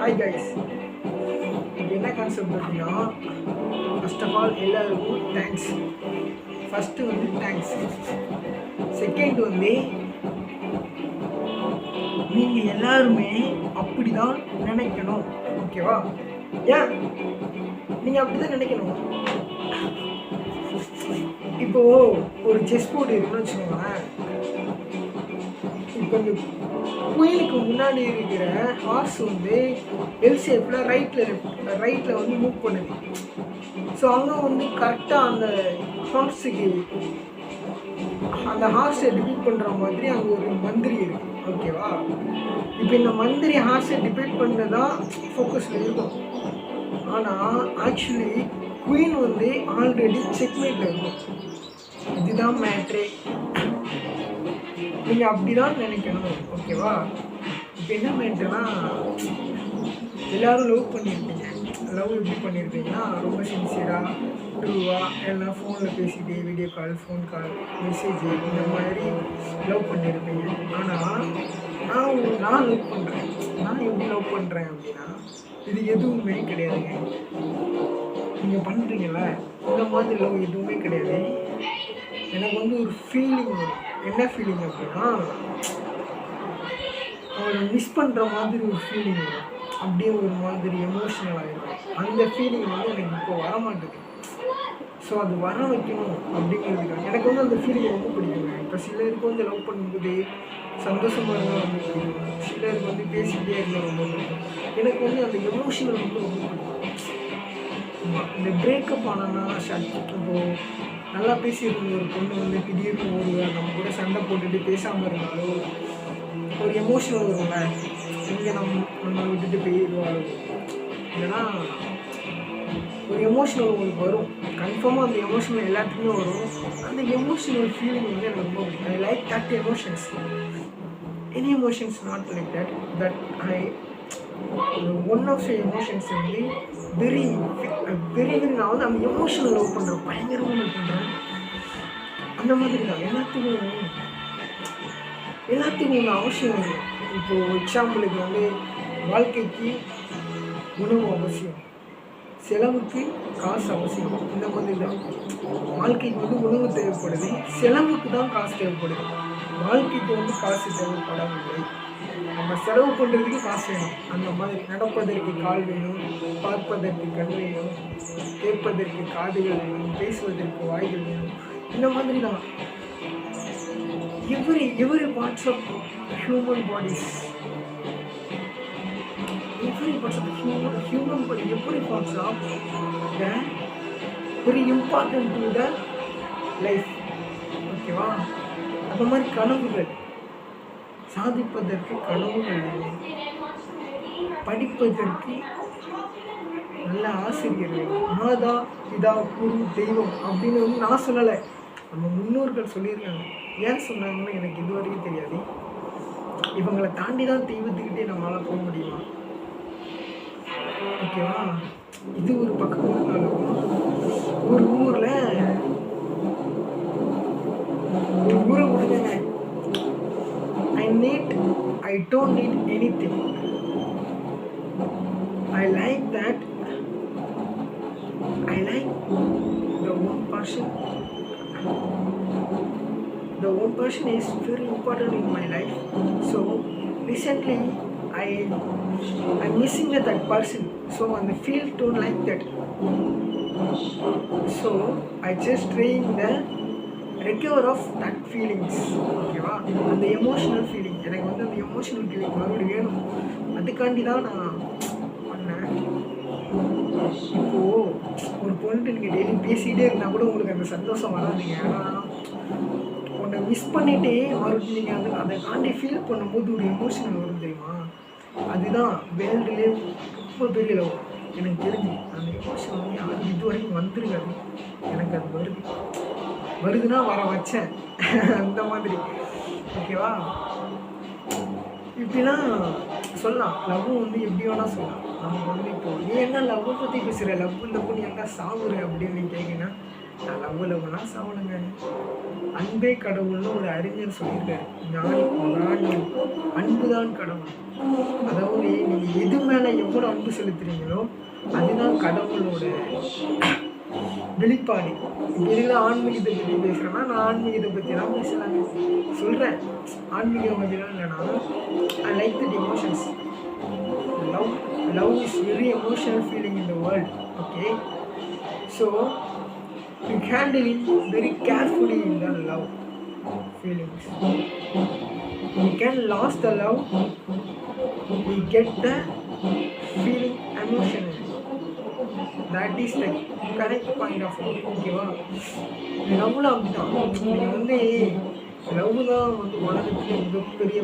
Hi guys, இது என்ன concept அப்படின்னா, ஃபர்ஸ்ட் ஆஃப் ஆல் எல்லாருக்கும் தேங்க்ஸ். ஃபஸ்ட்டு வந்து தேங்க்ஸ். செகண்ட் வந்து நீங்கள் எல்லாருமே அப்படி தான் நினைக்கணும். ஓகேவா? ஏன் நீங்கள் அப்படி தான் நினைக்கணும். இப்போது ஒரு செஸ் போர்டு இருக்குன்னு வச்சுக்கோங்களேன். இப்போ இந்த குயிலுக்கு முன்னாடி இருக்கிற ஹார்ஸ் வந்து எல் ஷேப்பில் ரைட்டில் வந்து மூவ் பண்ணுது. ஸோ அங்கே வந்து கரெக்டாக அந்த ஹார்ஸை டிபீட் பண்ணுற மாதிரி அங்கே ஒரு மந்திரி இருக்குது. ஓகேவா? இப்போ இந்த மந்திரி ஹார்ஸை டிபீட் பண்ணதான் ஃபோக்கஸில் இருக்கும். ஆனால் ஆக்சுவலி குயின் வந்து ஆல்ரெடி செக்மேட்டில் இருக்கும். இதுதான் மேட்ரே. நீங்கள் அப்படி தான் நினைக்கணும். ஓகேவா? இப்போ என்ன மேட்ருனா, எல்லோரும் லவ் பண்ணியிருப்பீங்க. லவ் எப்படி பண்ணியிருப்பீங்கன்னா, ரொம்ப சின்சியராக ட்ரூவாக எல்லாம் ஃபோனில் பேசிட்டு video call, phone call, message இந்த மாதிரி லவ் பண்ணியிருப்பீங்க. ஆனால் நான் லவ் பண்ணுறேன். நான் எப்படி லவ் பண்ணுறேன் அப்படின்னா, இது எதுவுமே கிடையாதுங்க. நீங்கள் பண்ணுறீங்களா இந்த மாதிரி லவ் எதுவுமே கிடையாது. எனக்கு வந்து ஒரு ஃபீலிங் வரும். என்ன ஃபீலிங் அப்படின்னா, அவளை மிஸ் பண்ணுற மாதிரி ஒரு ஃபீலிங் வரும். அப்படியே ஒரு மாதிரி எமோஷ்னல் ஆகிடும். அந்த ஃபீலிங் வந்து எனக்கு இப்போ வரமாட்டேது. ஸோ அது வர வைக்கணும் அப்படிங்கிறதுக்காக எனக்கு வந்து அந்த ஃபீலிங் ரொம்ப பிடிக்குங்க. இப்போ சிலருக்கு வந்து லவ் பண்ணும்போது சந்தோஷமாக இருந்தால் ரொம்ப பிடிக்கும். சிலருக்கு வந்து பேசிக்கிட்டே இருந்தால் ரொம்ப பிடிக்கும். எனக்கு வந்து அந்த எமோஷனல் வந்து ரொம்ப பிடிக்கும். இந்த பிரேக்கப் ஆனால் இப்போது நல்லா பேசியிருந்த ஒரு பொண்ணு வந்து திடீர்னு நம்ம கூட சண்டை போட்டுட்டு பேசாமல் இருந்தாலோ ஒரு எமோஷனல் வரும்ல, இங்கே நம்ம விட்டுட்டு போயிடுவாளோ, இல்லைன்னா ஒரு எமோஷனல் உங்களுக்கு வரும். கன்ஃபார்மாக அந்த எமோஷனல் எல்லாத்துக்குமே வரும். அந்த எமோஷனல் ஃபீலிங் வந்து எனக்கு ரொம்ப பிடிக்கும். I like that emotions. Any emotions not like that one of the emotions வந்து வெரி நான் வந்து அந்த எமோஷனல் லவ் பண்ணுறேன். பயங்கரமாக லவ் பண்ணுறேன். அந்த மாதிரி தான் எல்லாத்துக்கும் ஒன்று அவசியம் இல்லை. இப்போது எக்ஸாம்பிளுக்கு வந்து வாழ்க்கைக்கு உணவு அவசியம், செலவுக்கு காசு அவசியம். இந்த மாதிரி தான் வாழ்க்கைக்கு வந்து உணவு தேவைப்படுது, செலவுக்கு தான் காசு தேவைப்படுது. வாழ்க்கைக்கு வந்து காசு தேவைப்படவில்லை. நம்ம செலவு பண்ணுறதுக்கு காசு வேணும். அந்த மாதிரி நடப்பதற்கு கால் வேணும், பார்ப்பதற்கு கண் வேணும், கேட்பதற்கு காதுகள் வேணும், பேசுவதற்கு வாய்கள் வேணும். இந்த மாதிரி தான் every parts of human bodies, every parts of human body, every parts of the very important to the life. ஓகேவா? அந்த மாதிரி கனவுகள் சாதிப்பதற்கு கனவுகள் வேணும், படிப்பதற்கு நல்ல ஆசிரியர் வேணும். மாதா பிதா குரு தெய்வம் அப்படின்னு வந்து நான் சொல்லலை, நம்ம முன்னோர்கள் சொல்லியிருக்காங்க. ஏன் சொன்னாங்கன்னு எனக்கு இது வரைக்கும் தெரியாது. இவங்களை தாண்டி தான் தெய்வத்துக்கிட்டே நம்மளால் போக முடியுமா? ஓகேவா? இது ஒரு பக்கம் இருந்தாலும் ஒரு ஊரை கொடுங்க. I don't need anything. I like that. I like the one person. The one person is very important in my life. So recently I'm missing that person. So and the feel don't like that. So I just trying the recover of that feelings. ஓகேவா? அந்த emotional feeling எனக்கு வந்து அந்த emotional feeling மறுபடியும் வேணும். அதுக்காண்டி தான் நான் பண்ணேன். இப்போது ஒரு பொண்ணு நீங்கள் டெய்லி பேசிகிட்டே இருந்தால் கூட உங்களுக்கு அந்த சந்தோஷம் வராதுங்க. ஆனால் உன்னை மிஸ் பண்ணிகிட்டே மறுபடியும் நீங்கள் அதை தாண்டி ஃபீல் பண்ணும்போது ஒரு எமோஷனல் வரும் தெரியுமா? அதுதான் வேர்ல்டுலேயே ரொம்ப பெரிய லவ் எனக்கு தெரிஞ்சு. அந்த எமோஷன் வந்து யாரும் இது வரைக்கும் வந்துருக்காது. எனக்கு அது வருதுன்னா வர வச்சேன் அந்த மாதிரி. ஓகேவா? இப்படிலாம் சொல்லலாம். லவ் வந்து எப்படி வேணால் சொல்லலாம். நம்ம வந்து இப்போது நீ என்ன லவ்வை பற்றி பேசுகிற, லவ் நீ என்ன சாவுற அப்படின்னு கேட்குன்னா, நான் லவ்னா சாவணுங்க. அன்பே கடவுள்னு ஒரு அறிஞர் சொல்லியிருக்காரு. ஞானி அன்புதான் கடவுள். அதாவது நீங்கள் எது மேலே எவ்வளோ கூட அன்பு செலுத்துறீங்களோ அதுதான் கடவுளோட வெளிப்பாடு. இப்போ இருக்கிற ஆன்மீகத்தை பற்றி பேசுகிறேன்னா நான் ஆன்மீகத்தை பற்றி தான் பேசுகிறாங்க சொல்கிறேன். ஆன்மீகம் பற்றிலாம் இல்லைனா ஐ like that emotions. Love is very emotional feeling in the world. Okay, so you handle it very carefully in the love feelings. You can lose the love, we get the feeling emotionally. That is the correct point of view. ஓகேவா? லவ்வில் அப்படிதான். நீங்கள் வந்து love தான் வந்து உலகத்தில் மிகப்பெரிய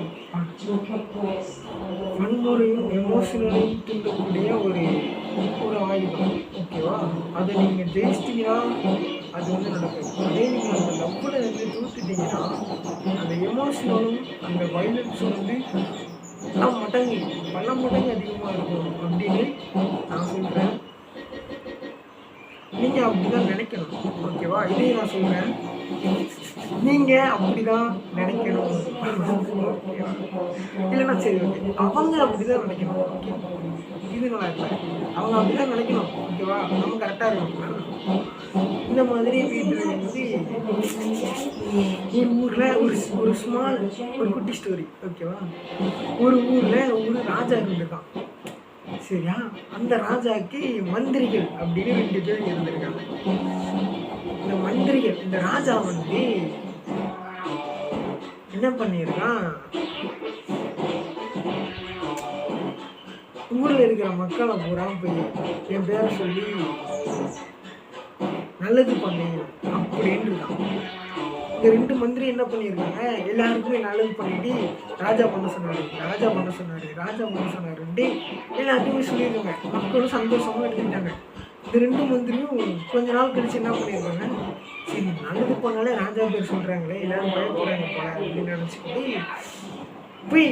வன்முறையும் எமோஷனலையும் தூண்டக்கூடிய ஒரு ஆயுதம். ஓகேவா? அதை நீங்கள் ஜெயிச்சிட்டிங்கன்னா அது வந்து நடக்கும். அதே நீங்கள் அந்த லவ்வில் வந்து தூத்துட்டிங்கன்னா அந்த எமோஷனலும் அந்த வயலன்ஸும் வந்து பல மடங்கு அதிகமாக இருக்கும் அப்படின்னு நான் சொல்கிறேன். நீங்கள் அப்படி தான் நினைக்கணும். ஓகேவா? இதையும் நான் சொல்கிறேன், நீங்கள் அப்படி தான் நினைக்கணும். இல்லைன்னா சரி ஓகே, அவங்க அப்படி தான் நினைக்கணும். ஓகே, இது நல்லா இல்லை, அவங்க அப்படி தான் நினைக்கணும். ஓகேவா? நம்ம கரெக்டாக இருக்கணும். இந்த மாதிரி வீட்டில் வந்து ஒரு ஊரில் ஒரு ஸ்மால் ஒரு குட்டி ஸ்டோரி. ஓகேவா? ஒரு ஊரில் ஒரு ராஜா இருந்திருக்கான். சரியா? அந்த ராஜாவுக்கு மந்திரிகள் அப்படின்னு 2 பேர் இருந்திருக்காங்க. இந்த மந்திரிகள், இந்த ராஜா வந்து என்ன பண்ணியிருக்கான், ஊரில் இருக்கிற மக்களை பூரா போய் என் பேரை சொல்லி நல்லது பண்ணு அப்படின்னு இருக்கான். இந்த 2 மந்திரி என்ன பண்ணியிருக்காங்க, எல்லாருக்குமே நல்லது பண்ணிட்டு ராஜா பண்ண சொன்னாருன்ட்டு எல்லாருக்குமே சொல்லியிருக்காங்க. மக்களும் சந்தோஷமாக எடுத்துக்கிட்டாங்க. இந்த 2 மந்திரியும் கொஞ்ச நாள் கழிச்சு என்ன பண்ணியிருக்காங்க, சரி நல்லது பண்ணாலே ராஜா பேர் சொல்கிறாங்களே எல்லாரும் பயப்படுறாங்க போல அப்படின்னு நினச்சிக்கிட்டு போய்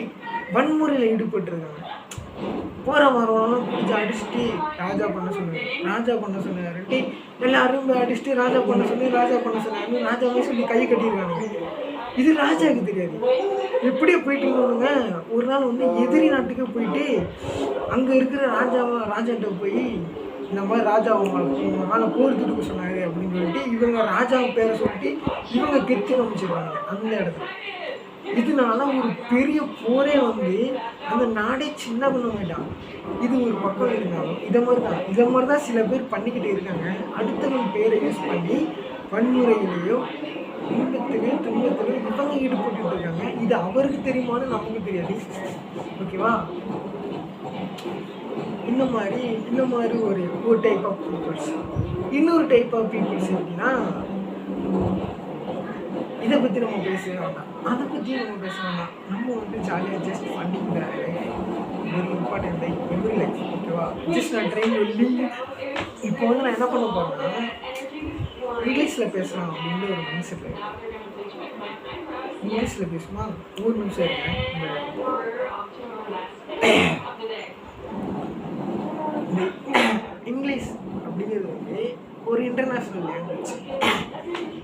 வன்முறையில் ஈடுபட்டுருக்காங்க. போகிற வரவெல்லாம் பிடிச்சி அடிச்சுட்டு ராஜா பண்ண சொன்னாருன்ட்டு எல்லாரும் போய் அடிச்சுட்டு ராஜா பண்ண சொன்னாருன்னு ராஜாவே சொல்லி கை கட்டியிருக்காங்க. இது ராஜாவுக்கு தெரியாது. எப்படியே போயிட்டு இருந்தவங்க ஒரு நாள் வந்து எதிரி நாட்டுக்கு போயிட்டு அங்கே இருக்கிற ராஜாட்ட போய் இந்த மாதிரி ராஜா உங்க மேலே போர் துடுக்க சொன்னாரு அப்படின்னு சொல்லிட்டு இவங்க ராஜாவை பேரை சொல்லிட்டு இவங்க கெத்து காமிச்சிருவாங்க அந்த இடத்துல. இதனால ஒரு பெரிய போரே வந்து அந்த நாடே சின்ன பண்ண வேண்டாம். இது ஒரு பக்கம் இருந்தாலும் இதை மாதிரி தான் சில பேர் பண்ணிக்கிட்டே இருக்காங்க. அடுத்தவங்க பேரை யூஸ் பண்ணி வன்முறையிலேயோ இன்பத்திலேயோ துன்பத்திலேயோ இவங்க ஈடுபட்டு இருக்காங்க. இது அவருக்கு தெரியுமான்னு நமக்கு தெரியாது. ஓகேவா? இந்த மாதிரி ஒரு டைப் ஆஃப் பீப்புள்ஸ். இன்னொரு டைப் ஆஃப் பீப்புள்ஸ் எப்படின்னா, இதை பற்றி நம்ம பேசவே வேண்டாம், அதை பற்றி நம்ம பேச வேண்டாம். நம்ம வந்து ஜாலியாக ஜஸ்ட் பண்ணிக்கிறாரு very important life every life. ஓகேவா? ஜஸ்ட் நான் ட்ரெயின் வெளி இப்போ வந்து நான் என்ன பண்ண போகிறேன்னா இங்கிலீஷில் பேசலாம் அப்படின்ற ஒரு மைண்ட் செட்டில். இங்கிலீஷில் பேசுமா? ஒரு நிமிஷம் இருக்கேன். இங்கிலீஷ் அப்படிங்கிறது வந்து ஒரு இன்டர்நேஷ்னல் லாங்குவேஜ்.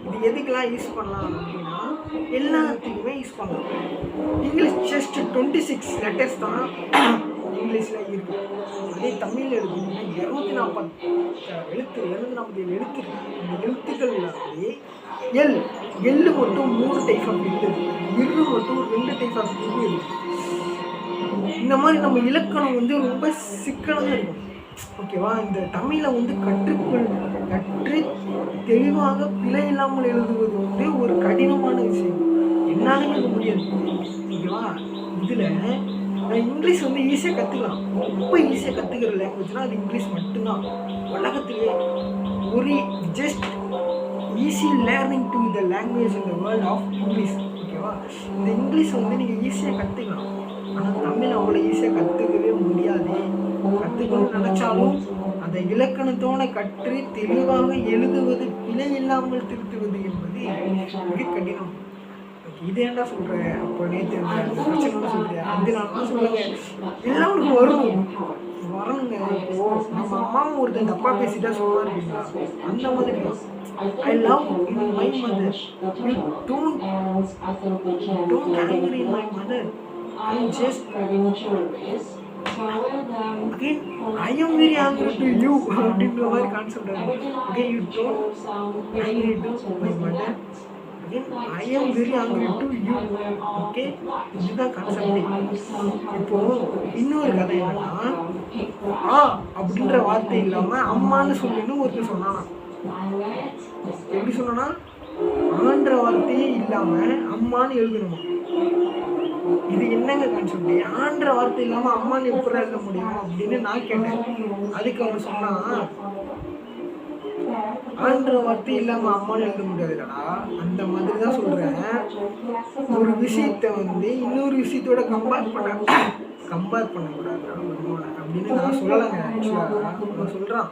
இது எதுக்கெல்லாம் யூஸ் பண்ணலாம் அப்படின்னா எல்லாத்துக்குமே யூஸ் பண்ணலாம். இங்கிலீஷ் ஜஸ்ட் 26 லெட்டர்ஸ் தான் இங்கிலீஷில் இருக்குது. அதே தமிழில் எடுத்துக்கிட்டிங்கன்னா 240 எழுத்து இருக்கு. இந்த எழுத்துக்களில் வந்து எள்ளு மட்டும் 3 டைப் ஆஃப் எழுத்து இருக்குது, இரு மட்டும் 2 டைப் ஆஃப் இரு இருக்குது. இந்த மாதிரி நம்ம இலக்கணம் வந்து ரொம்ப சிக்கலாக இருக்கும். ஓகேவா? இந்த தமிழை வந்து கற்று தெளிவாக பிழை இல்லாமல் எழுதுவது வந்து ஒரு கடினமான விஷயம். என்னாலும் எழுத முடியாது. ஓகேவா? இதில் இங்கிலீஷ் வந்து ஈஸியாக கற்றுக்கலாம். ரொம்ப ஈஸியாக கற்றுக்கிற லாங்குவேஜ்னால் அது இங்கிலீஷ் மட்டும்தான். உலகத்திலே ஒரு just easy learning to the language in the world of English. ஓகேவா? இந்த இங்கிலீஷை வந்து நீங்கள் ஈஸியாக கற்றுக்கலாம். ஆனால் தமிழ் அவ்வளோ ஈஸியாக கற்றுக்கவே முடியாது. கற்றுக்கணும்னு நினச்சாலும் அந்த இலக்கணத்தோடு கற்று தெளிவாக எழுதுவது, பிழை இல்லாமல் திருத்துவது என்பது மிக கடினம். இது ஏன்டா சொல்கிறேன், அப்போ நேற்று அந்த பிரச்சனை சொல்கிறேன், அதனால தான் சொல்லுங்கள் எல்லாருக்கும் வரணுங்க. இப்போது நம்ம அம்மாவும் ஒருத்தன் தப்பாக பேசிட்டா சொல்லுவா இருக்கீங்களா, அந்த மாதிரி I love in my mother. You don't anger in my mother. I'm just again I am very angry to you அப்படின்ற மாதிரி கான்செப்ட் வரும். Okay, you told angry to my mother, again I am very angry to you. Okay, இதுதான் concept. இப்போ இன்னொரு கதை என்னன்னா, அப்படின்ற வார்த்தை இல்லாம அம்மான்னு சொல்லின்னு ஒருத்தர் சொன்னானா. எப்படி சொன்னா, ஆன்ற வார்த்தையே இல்லாம அம்மான்னு எழுதணுமா. இது என்னங்க கான்செப்ட்? ஆன்ற வார்த்தை இல்லாம அம்மான்னு எப்படி எழுத முடியும் அப்படின்னு நான் கேட்டேன். அதுக்கு அவன் சொன்னா, ஆன்ற வார்த்தை இல்லாம அம்மான்னு எழுத முடியாதுடா. அந்த மாதிரி தான் சொல்றேன். ஒரு விஷயத்த இன்னொரு விஷயத்தோட கம்பேர் பண்ணக்கூடாது அப்படின்னு நான் சொல்லலைங்க. ஆக்சுவலாக அவன் சொல்கிறான்,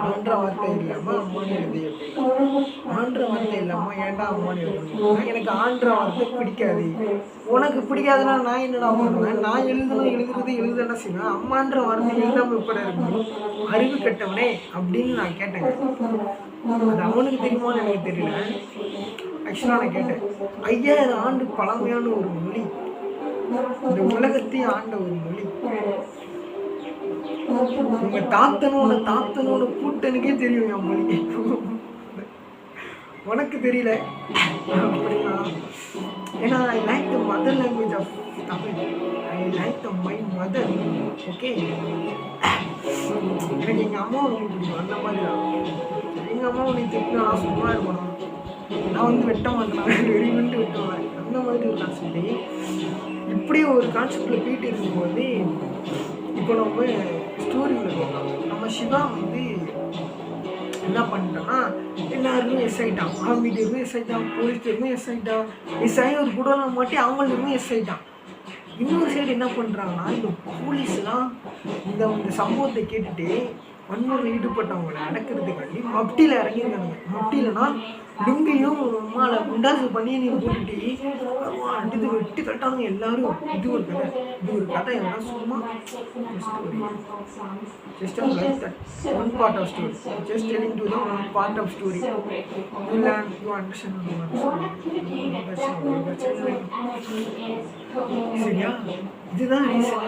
ஆன்ற வார்த்தை இல்லாமல் அம்மானு எழுதி அப்படின்னு. ஆன்ற வார்த்தை இல்லாமல் ஏன்டா அம்மானு எழுதணும்? எனக்கு ஆன்ற வார்த்தை பிடிக்காது. உனக்கு பிடிக்காதுன்னா நான் என்னடா பண்ணுவேன்? நான் எழுதுனா செய்வேன். அம்மான்ற வார்த்தை எழுதாமல் எப்படி இருக்கணும்? அறிவு கட்டவனே அப்படின்னு நான் கேட்டேங்க. அது அவனுக்கு தெரியுமான்னு எனக்கு தெரியல. ஆக்சுவலாக நான் கேட்டேன். 5000 ஆண்டு பழமையான ஒரு மொழி, இந்த உலகத்தையும் ஆண்ட ஒரு மொழி. உங்க தாத்தனோட கூட்டனுக்கே தெரியும் என் மொழி, உனக்கு தெரியல அப்படின்னா. ஏன்னா I like the mother language of Tamil. I like the my mother. Okay, எனக்கு எங்கள் அம்மாவை ரொம்ப பிடிக்கும். அந்த மாதிரி தான் எங்கள் அம்மாவை நீ திட்டினா நான் சும்மா இருக்கணும், நான் வெட்ட மாட்டேன், வெறிவிட்டு வெட்டுவேன். அந்த மாதிரி ஒரு கான்செப்ட். இப்படி ஒரு கான்செப்டில் போயிட்டு இருக்கும்போது இப்போ நம்ம ஸ்டோரியில் போகலாம். நம்ம சிவா என்ன பண்ணிட்டோன்னா, எல்லாருமே எஸ் ஆகிட்டான். ஆர்மிட்டருமே எஸ் ஆகிட்டான், போலீஸ்டருமே எஸ் ஆகிட்டான், எஸ் ஆகி ஒரு குடோனை மாட்டி அவங்களுமே எஸ் ஆகிட்டான். இன்னொரு சைடு என்ன பண்ணுறாங்கன்னா, இந்த போலீஸ்லாம் இந்த சம்பவத்தை கேட்டுட்டு வன்முறையில் ஈடுபட்டவங்களை அடக்கிறதுக்காண்டி மப்டியில் இறங்கியிருக்காங்க. மப்டியிலனா லுங்கையும் மாலை குண்டாசு பனியனையும் போட்டுட்டு அடித்து வெட்டி கட்டாங்க எல்லாரும். இது ஒரு கதை என்னன்னா, சும்மா just like that one part of story, just telling to the one part of story. You learn, you understand சரியா? இதுதான் ரீசன்.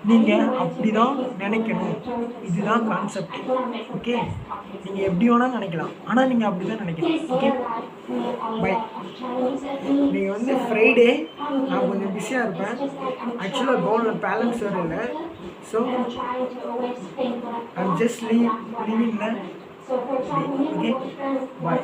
நீங்கள் அப்படி தான் நினைக்கணும். இதுதான் கான்செப்ட். ஓகே, நீங்கள் எப்படி வேணால் நினைக்கலாம், ஆனால் நீங்கள் அப்படி தான் நினைக்கணும். Okay, by. நீங்கள் ஃப்ரைடே நான் கொஞ்சம் பிஸியாக இருப்பேன். ஆக்சுவலாக கவர்மெண்ட் பேலன்ஸ் வேறு இல்லை. So I'm just leaving the. Okay, bye.